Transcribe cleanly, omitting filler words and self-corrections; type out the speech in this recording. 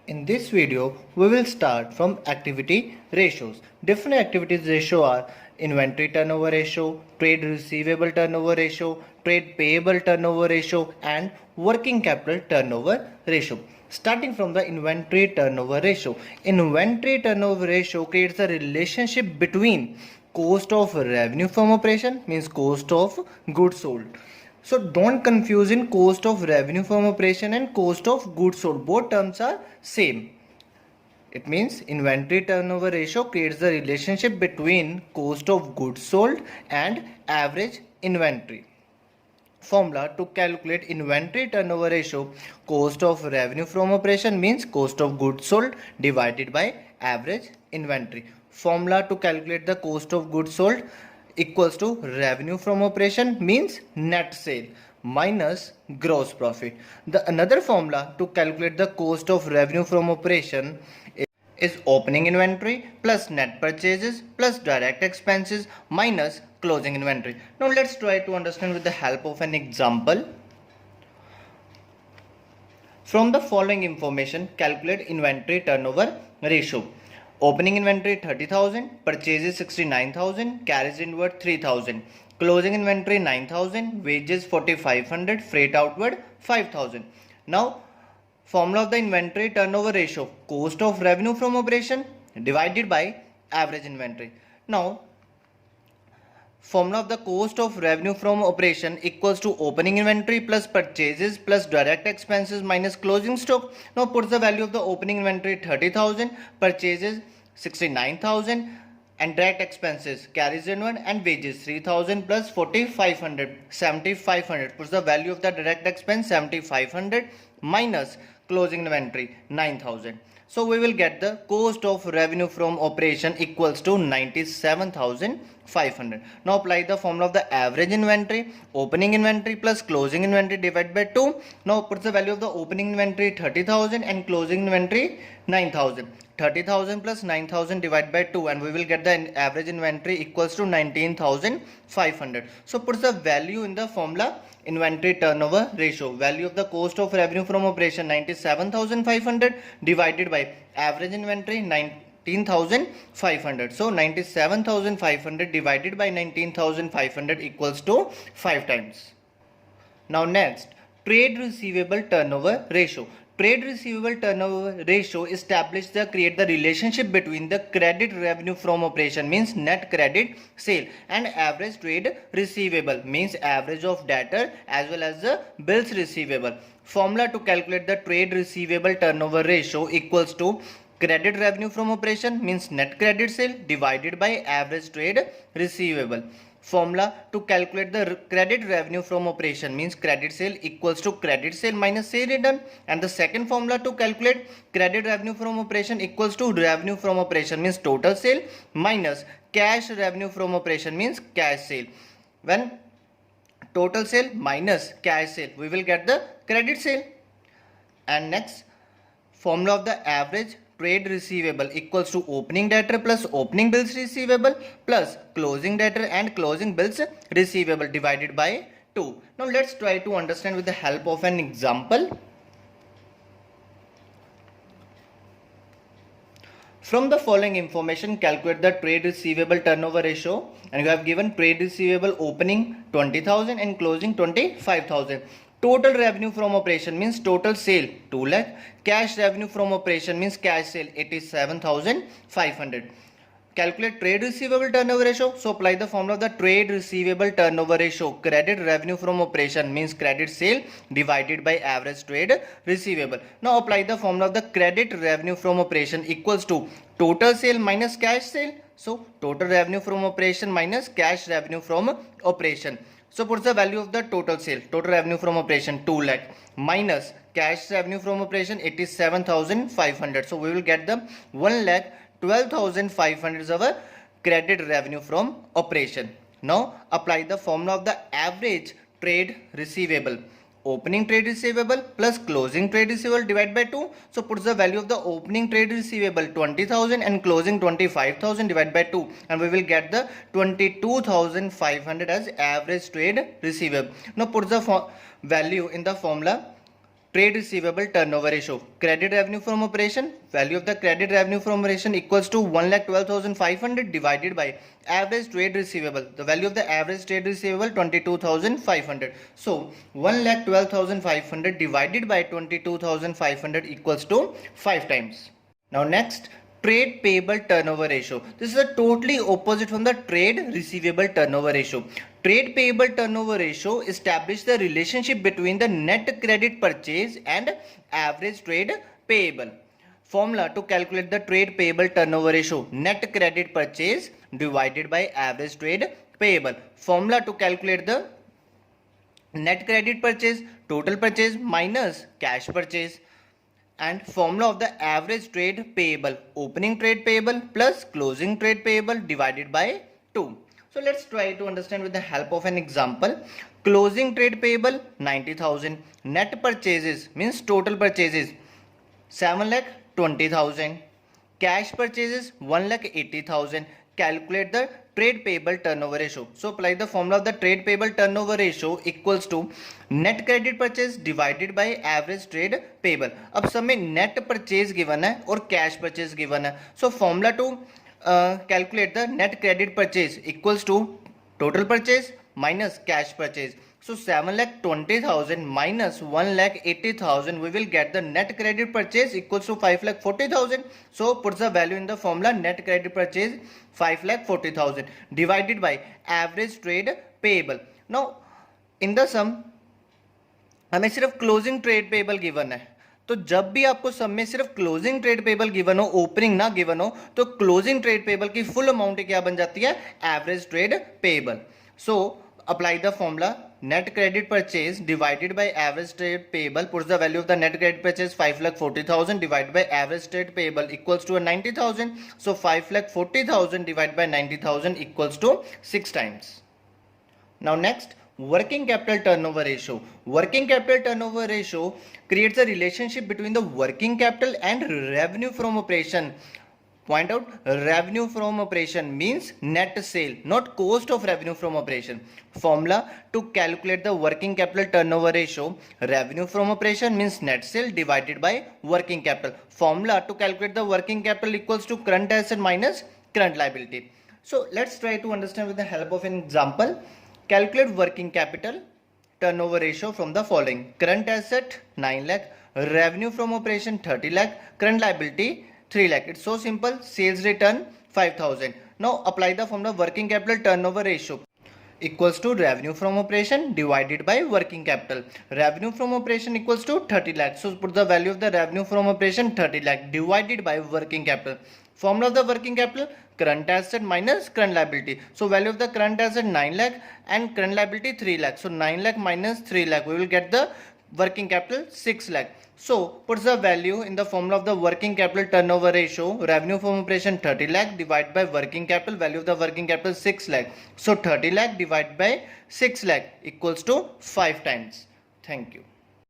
In this video, we will start from activity ratios. Different activities ratio are inventory turnover ratio, trade receivable turnover ratio, trade payable turnover ratio, and working capital turnover ratio. Starting from the inventory turnover ratio. Inventory turnover ratio creates a relationship between cost of revenue from operation, means cost of goods sold. So don't confuse in cost of revenue from operation and cost of goods sold. Both terms are same. It means inventory turnover ratio creates the relationship between cost of goods sold and average inventory. Formula to calculate inventory turnover ratio: cost of revenue from operation means cost of goods sold divided by average inventory. Formula to calculate the cost of goods sold equals to revenue from operation means net sale minus gross profit. The another formula to calculate the cost of revenue from operation is opening inventory plus net purchases plus direct expenses minus closing inventory. Now let's try to understand with the help of an example. From the following information, calculate inventory turnover ratio. Opening inventory 30,000, purchases 69,000, carriage inward 3,000, closing inventory 9,000, wages 4,500, freight outward 5,000. Now formula of the inventory turnover ratio: cost of revenue from operation divided by average inventory. Now formula of the cost of revenue from operation equals to opening inventory plus purchases plus direct expenses minus closing stock. Now put the value of the opening inventory 30,000, purchases 69,000 and direct expenses carries inward and wages 3,000 plus 4,500 7,500. Puts the value of the direct expense 7,500 minus closing inventory 9,000. So we will get the cost of revenue from operation equals to 97,500. Now apply the formula of the average inventory: opening inventory plus closing inventory divided by 2. Now put the value of the opening inventory 30,000 and closing inventory 9,000. 30,000 plus 9,000 divided by 2 and we will get the average inventory equals to 19,500. So put the value in the formula inventory turnover ratio. Value of the cost of revenue from operation 97,500 divided by average inventory 19,500. So 97,500 divided by 19,500 equals to 5 times. Now next, trade receivable turnover ratio. Trade receivable turnover ratio create the relationship between the credit revenue from operation means net credit sale and average trade receivable means average of debtor as well as the bills receivable. Formula to calculate the trade receivable turnover ratio equals to credit revenue from operation means net credit sale divided by average trade receivable. Formula to calculate the credit revenue from operation means credit sale equals to credit sale minus sale return, and the second formula to calculate credit revenue from operation equals to revenue from operation means total sale minus cash revenue from operation means cash sale. When total sale minus cash sale, we will get the credit sale. And next, formula of the average trade receivable equals to opening debtor plus opening bills receivable plus closing debtor and closing bills receivable divided by 2. Now let's try to understand with the help of an example. From the following information, calculate the trade receivable turnover ratio, and you have given trade receivable opening 20,000 and closing 25,000. Total revenue from operation means total sale 2 lakh. Cash revenue from operation means cash sale 87,500. Calculate trade receivable turnover ratio. So apply the formula of the trade receivable turnover ratio. Credit revenue from operation means credit sale divided by average trade receivable. Now apply the formula of the credit revenue from operation equals to total sale minus cash sale. So total revenue from operation minus cash revenue from operation. So put the value of the total sale, total revenue from operation 2 lakh minus cash revenue from operation 87,500. So we will get the 1,12,500 is our credit revenue from operation. Now apply the formula of the average trade receivable. Opening trade receivable plus closing trade receivable divided by 2. So puts the value of the opening trade receivable 20,000 and closing 25,000 divided by 2 and we will get the 22,500 as average trade receivable. Now put the value in the formula trade receivable turnover ratio. Credit revenue from operation, value of the credit revenue from operation equals to 1,12,500 divided by average trade receivable. The value of the average trade receivable 22,500. So 1,12,500 divided by 22,500 equals to 5 times. Now next, trade payable turnover ratio. This is a totally opposite from the trade receivable turnover ratio. Trade payable turnover ratio establishes the relationship between the net credit purchase and average trade payable. Formula to calculate the trade payable turnover ratio: net credit purchase divided by average trade payable. Formula to calculate the net credit purchase, total purchase minus cash purchase. And formula of the average trade payable: opening trade payable plus closing trade payable divided by 2. So let's try to understand with the help of an example. Closing trade payable 90,000, net purchases means total purchases 7,20,000, cash purchases 1,80,000. Calculate the trade payable turnover ratio. So apply the formula of the trade payable turnover ratio equals to net credit purchase divided by average trade payable. अब सब में net purchase given है और cash purchase given है. So formula to calculate the net credit purchase equals to total purchase minus cash purchase. So 7,20,000 minus 1,80,000, we will get the net credit purchase equals to 5,40,000. So put the value in the formula: net credit purchase 5,40,000 divided by average trade payable. Now in the sum हमें सिर्फ closing trade payable given है, तो जब भी आपको सम में सिर्फ closing trade payable given हो, ओपनिंग ना गिवन हो, तो क्लोजिंग ट्रेड पेबल की फुल अमाउंट क्या बन जाती है? Average trade payable. So apply the formula: net credit purchase divided by average trade payable. Puts the value of the net credit purchase 5,40,000 divided by average trade payable equals to 90,000. So 5,40,000 divided by 90,000 equals to 6 times. Now next, working capital turnover ratio. Working capital turnover ratio creates a relationship between the working capital and revenue from operation. Point out, revenue from operation means net sale, not cost of revenue from operation. Formula to calculate the working capital turnover ratio: revenue from operation means net sale divided by working capital. Formula to calculate the working capital equals to current asset minus current liability. So let's try to understand with the help of an example. Calculate working capital turnover ratio from the following: current asset 9 lakh, revenue from operation 30 lakh, current liability 3 lakh. It's so simple. Sales return 5,000. Now apply the formula: working capital turnover ratio equals to revenue from operation divided by working capital. Revenue from operation equals to 30 lakh. So put the value of the revenue from operation 30 lakh divided by working capital. Formula of the working capital: current asset minus current liability. So value of the current asset 9 lakh and current liability 3 lakh. So 9 lakh minus 3 lakh, we will get the working capital 6 lakh. So put the value in the formula of the working capital turnover ratio: revenue from operation 30 lakh divided by working capital, value of the working capital 6 lakh. So 30 lakh divided by 6 lakh equals to 5 times. Thank you.